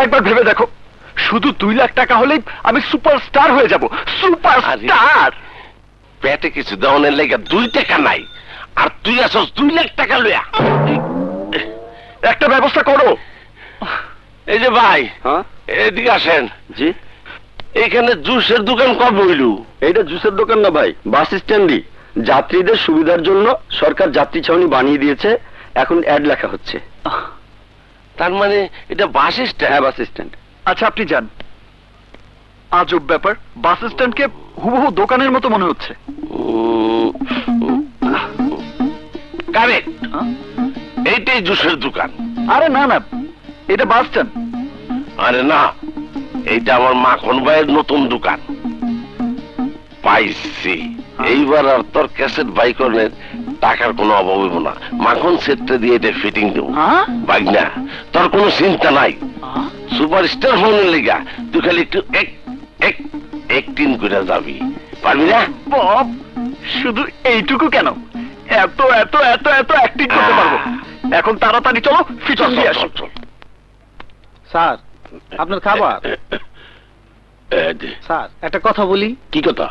একবার ভেবে দেখো, শুধু 2 লাখ টাকা হলেই আমি সুপারস্টার হয়ে যাব। সুপারস্টার। পেটে কিছু দেওয়ানের লেগে 2 টাকা নাই, আর তুই আসস 2 লাখ টাকা লইয়া। একটা ব্যবস্থা করো। এই যে ভাই, হ্যাঁ এদিকে আসেন। জি। এখানে জুসের দোকান কবে হইল? এইটা জুসের দোকান না ভাই, বাস স্ট্যান্ডই। যাত্রীদের সুবিধার জন্য সরকার যাত্রী ছাউনি বানিয়ে দিয়েছে, এখন অ্যাড লেখা হচ্ছে। তার মানে এটা বাস স্ট্যান্ড? হ্যাঁ, বাস স্ট্যান্ড। আচ্ছা, আপনি যান। আজব ব্যাপার, বাস স্ট্যান্ডকে হুবহু দোকানের মতো মনে হচ্ছে। কারেক্ট, এইটাই জুসের দোকান। আরে না না, এটা বাস স্ট্যান্ড। আরে না, এইটা আমার মাখন ভাইয়ের নতুন দোকান। পাইছি, এইবার আর তোর ক্যাসেট বাইকনের টাকার কোনো অভাব হইব না। মাখন সেটটা দিয়ে এটা ফিটিং দেবো। বাইক না, তোর কোনো চিন্তা নাই। সুপারস্টার হওয়ার লেগা তুই খালি একটু একদিন করে যাবি, পারবি না? বব, শুধু এইটুকু কেন, এত এত এত এত অ্যাক্টিং করতে পারবো। এখন তাড়াতাড়ি চলো, ফিটন দিয়ে আসো। স্যার, আপনার খাবার। স্যার, একটা কথা বলি। কি কথা?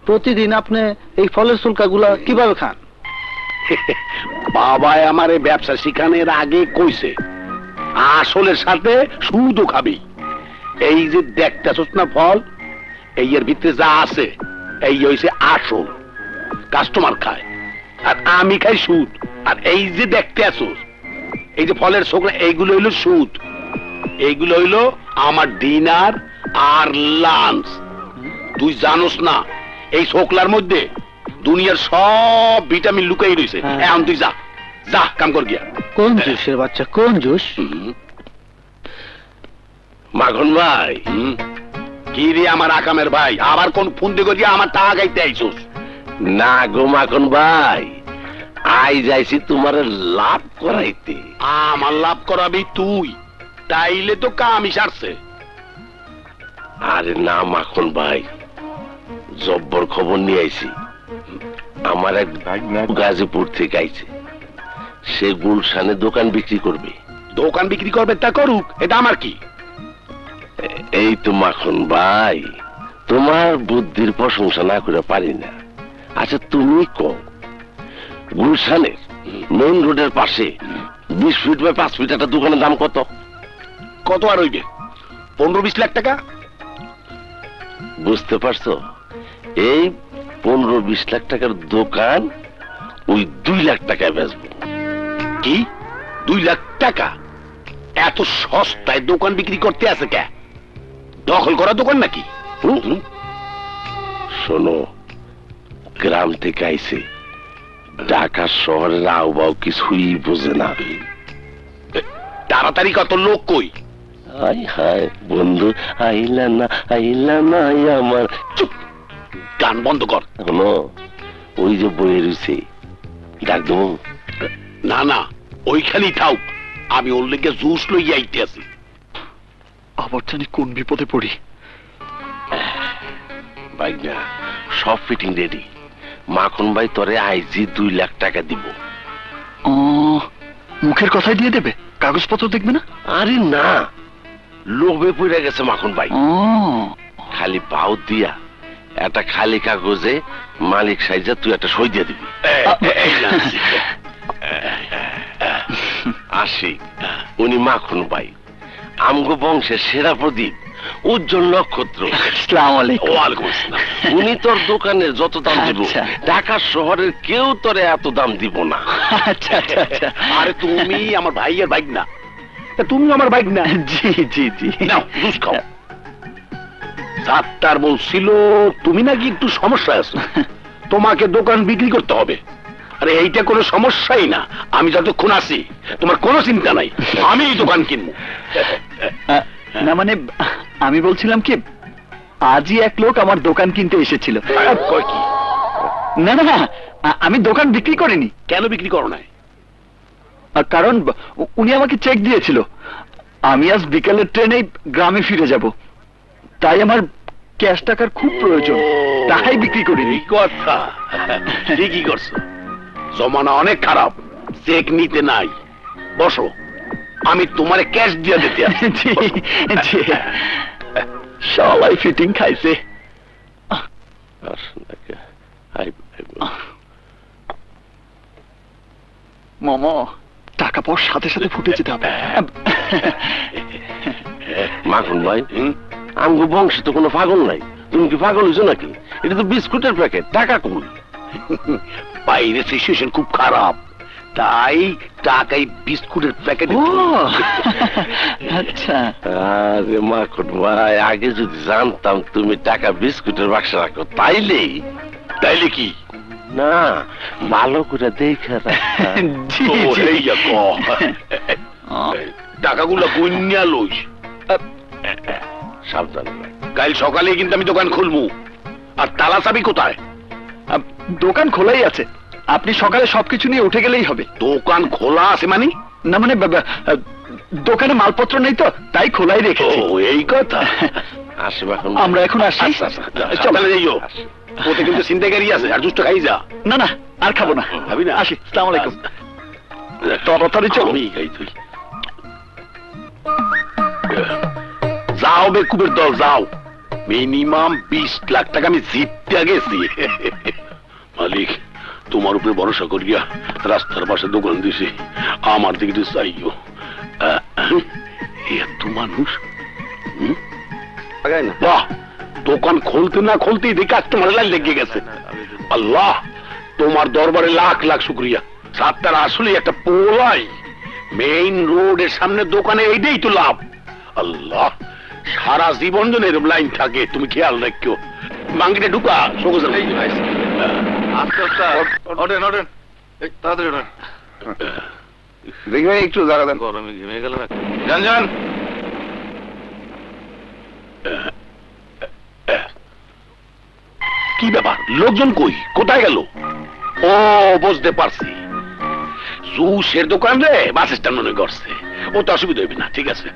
প্রতিদিন আপনি এই ফলের সুলকাগুলা কিভাবে খান? বাবাই আমার এই ব্যবসা শিখানোর আগে কইছে আসলের সাথে সুদও খাবি। এই যে দেখতেছস না ফল, এই এর ভিতরে যা আছে এই হইছে আসল, কাস্টমার খায়, আর আমি খাই সুদ। আর এই যে দেখতে আসস, এই যে ফলের ছোকরা, এইগুলো হইলো সুদ। এইগুলো হইলো আমার ডিনার আর লাঞ্চ। তুই জানোস না এই ছোকলার মধ্যে দুনিয়ার সব ভিটামিন লুকাই রয়েছে। এখন তুই যা যা কাম কর গিয়া। কোন জুসের বাচ্চা, কোন জুস? মাখন ভাই, কি রে আমার আকামের ভাই, আবার কোন ফোন দিয়ে গিয়ে আমার টাকা গাইতে আইছস? না গো মাখন ভাই, আই যাইছি তোমার লাভ করাইতে। আমার লাভ করাবি তুই? তাইলে তো কামই সারছে। আরে না মাখন ভাই, জব্বর খবর নিয়ে আইছি। আমার এক গাজীপুর থেকে আইছে, সে গুলশানে দোকান বিক্রি করবে। দোকান বিক্রি করবে তা করুক, এটা আমার কি? এই তো মাখন ভাই, তোমার বুদ্ধির প্রশংসা না করে পারি না। আচ্ছা তুমি কও, গুলশানের মেইন রোডের পাশে 20 ফিট বাই 5 ফিট একটা দোকানের দাম কত? কত আর হইবে? 15-20 লাখ টাকা। বুঝতে পারছো? এই 15-20 লাখ টাকার দোকান ওই 2 লাখ টাকায় বেচবো। কি 2 লাখ টাকা? এত সস্তায় দোকান বিক্রি করতে আছে কে? দখল করা দোকান নাকি? শোনো, গ্রাম থেকে আইছে, ঢাকা শহরের আবহাওয়া কিছুই বোঝে না। তাড়াতাড়ি কত লোক কই? হাই হাই বন্ধু, আইলা না আমার। চুপ, গান বন্ধ কর। শোনো, ওই যে বইয়ে রয়েছে, ডাক দেবো? না না, ওইখানেই থাও, আমি ওর লেগে জুস লইয়া আইতে আছি। আবার জানি কোন বিপদে পড়ি। ভাই না, সব ফিটিং রেডি। মাখন ভাই তোরে আইজি 2 লাখ টাকা দিব। মুখের কথাই দিয়ে দেবে, কাগজপত্র দেখবে না? আরে না, লোভে পড়ে গেছে মাখন ভাই। খালি পাও দিয়া একটা খালি কাগজে মালিক সাইজা তুই একটা সই দিয়ে দিবি। আসি, উনি মাখন ভাই, আমগো বংশের সেরা প্রদীপ, উজ্জ্বল নক্ষত্র। আসসালামু আলাইকুম। ওয়ালাইকুম আসসালাম। উনি তোর দোকানের যত দাম দিব, ঢাকা শহরের কেউ তোরে এত দাম দিব না। আচ্ছা আচ্ছা আচ্ছা। আরে তুমি আমার ভাইয়ের বাইক না, তুমি আমার বাইক না? জি জি জি। নাও জুস খাও। ডাক্তার বলছিল তুমি নাকি একটু সমস্যায় আছো, তোমাকে দোকান বিক্রি করতে হবে। আরে এইটা কোনো সমস্যাই না, আমি যতক্ষণ আছি তোমার কোনো চিন্তা নাই, আমি এই দোকান কিনবো। না মানে আমি বলছিলাম কি, আজই এক লোক আমার দোকান কিনতে এসেছিল। কয় কি? না না, আমি দোকান বিক্রি করিনি। কেন বিক্রি করো না? কারণ উনি আমাকে চেক দিয়েছিল, আমি আজ বিকেলের ট্রেনে গ্রামে ফিরে যাব, তাই আমার ক্যাশ টাকার খুব প্রয়োজন, তাই বিক্রি করিনি। কথা ঠিকই করছো, জমানা অনেক খারাপ, চেক নিতে নাই। বসো, আমি তোমারে ক্যাশ দিয়ে দিতে আছি। জি জি সবাই ফিটিং খাইছে। মামা টাকা পাওয়ার সাথে সাথে ফুটে যেতে হবে। মাখন ভাই, আমগো বংশে তো কোনো পাগল নাই। তুমি কি পাগল হইছো নাকি? এটা তো বিস্কুটের প্যাকেট, টাকা কই? বাইরে সিচুয়েশন খুব খারাপ, তাই টাকাই বিস্কুটের প্যাকেট। ও আচ্ছা। আরে মাখন ভাই, আগে যদি জানতাম তুমি টাকা বিস্কুটের বাক্সে রাখো, তাইলে কি না ভালো করে দেখে জি জি টাকাগুলো গুইন্যা লইস। সাবধান, কাল সকালে কিন্তু আমি দোকান খুলবো। আর তালা চাবি কোথায়? দোকান খোলাই আছে, আপনি সকালে সবকিছু নিয়ে উঠে গেলেই হবে। দোকান খোলা আছে মানে? না মানে দোকানে মালপত্র নেই তো, তাই খোলাই রেখেছি। ও এই কথা। আসবে এখন, আমরা এখন আসি। চলে যাইও, ওতে কিন্তু ছিনতাইকারী আছে, আর দুষ্ট খাই যা। না না আর খাবো না, খাবি না? আসি। আসসালামু আলাইকুম। তাড়াতাড়ি চলো। আমি খাই, তুই যাও বেকুবের দল, যাও। মিনিমাম 20 লাখ টাকা আমি জিততে গেছি। মালিক, তোমার উপরে ভরসা করিয়া রাস্তার পাশে দোকান দিছি, আমার দিকে একটু চাইও। এত মানুষ, বাহ! দোকান খুলতে না খুলতেই দেখে কাস্টমার লাইন লেগে গেছে। আল্লাহ, তোমার দরবারে লাখ লাখ শুক্রিয়া। সাতটার আসলে একটা পোলাই মেইন রোডের সামনে দোকানে, এইটাই তো লাভ। আল্লাহ, সারা জীবন যেন এরকম লাইন থাকে, তুমি খেয়াল রাখো। বাঙ্গিটা ঢুকা সবুজ দেখি ভাই একটু জায়গা দেন। গরমে ঘেমে গেল। যান যান। কি ব্যাপার, লোকজন কই, কোথায় গেল? ও বুঝতে পারছি, জুসের দোকান রে বাস স্ট্যান্ড মনে করছে। ও তো অসুবিধা হইবে না, ঠিক আছে।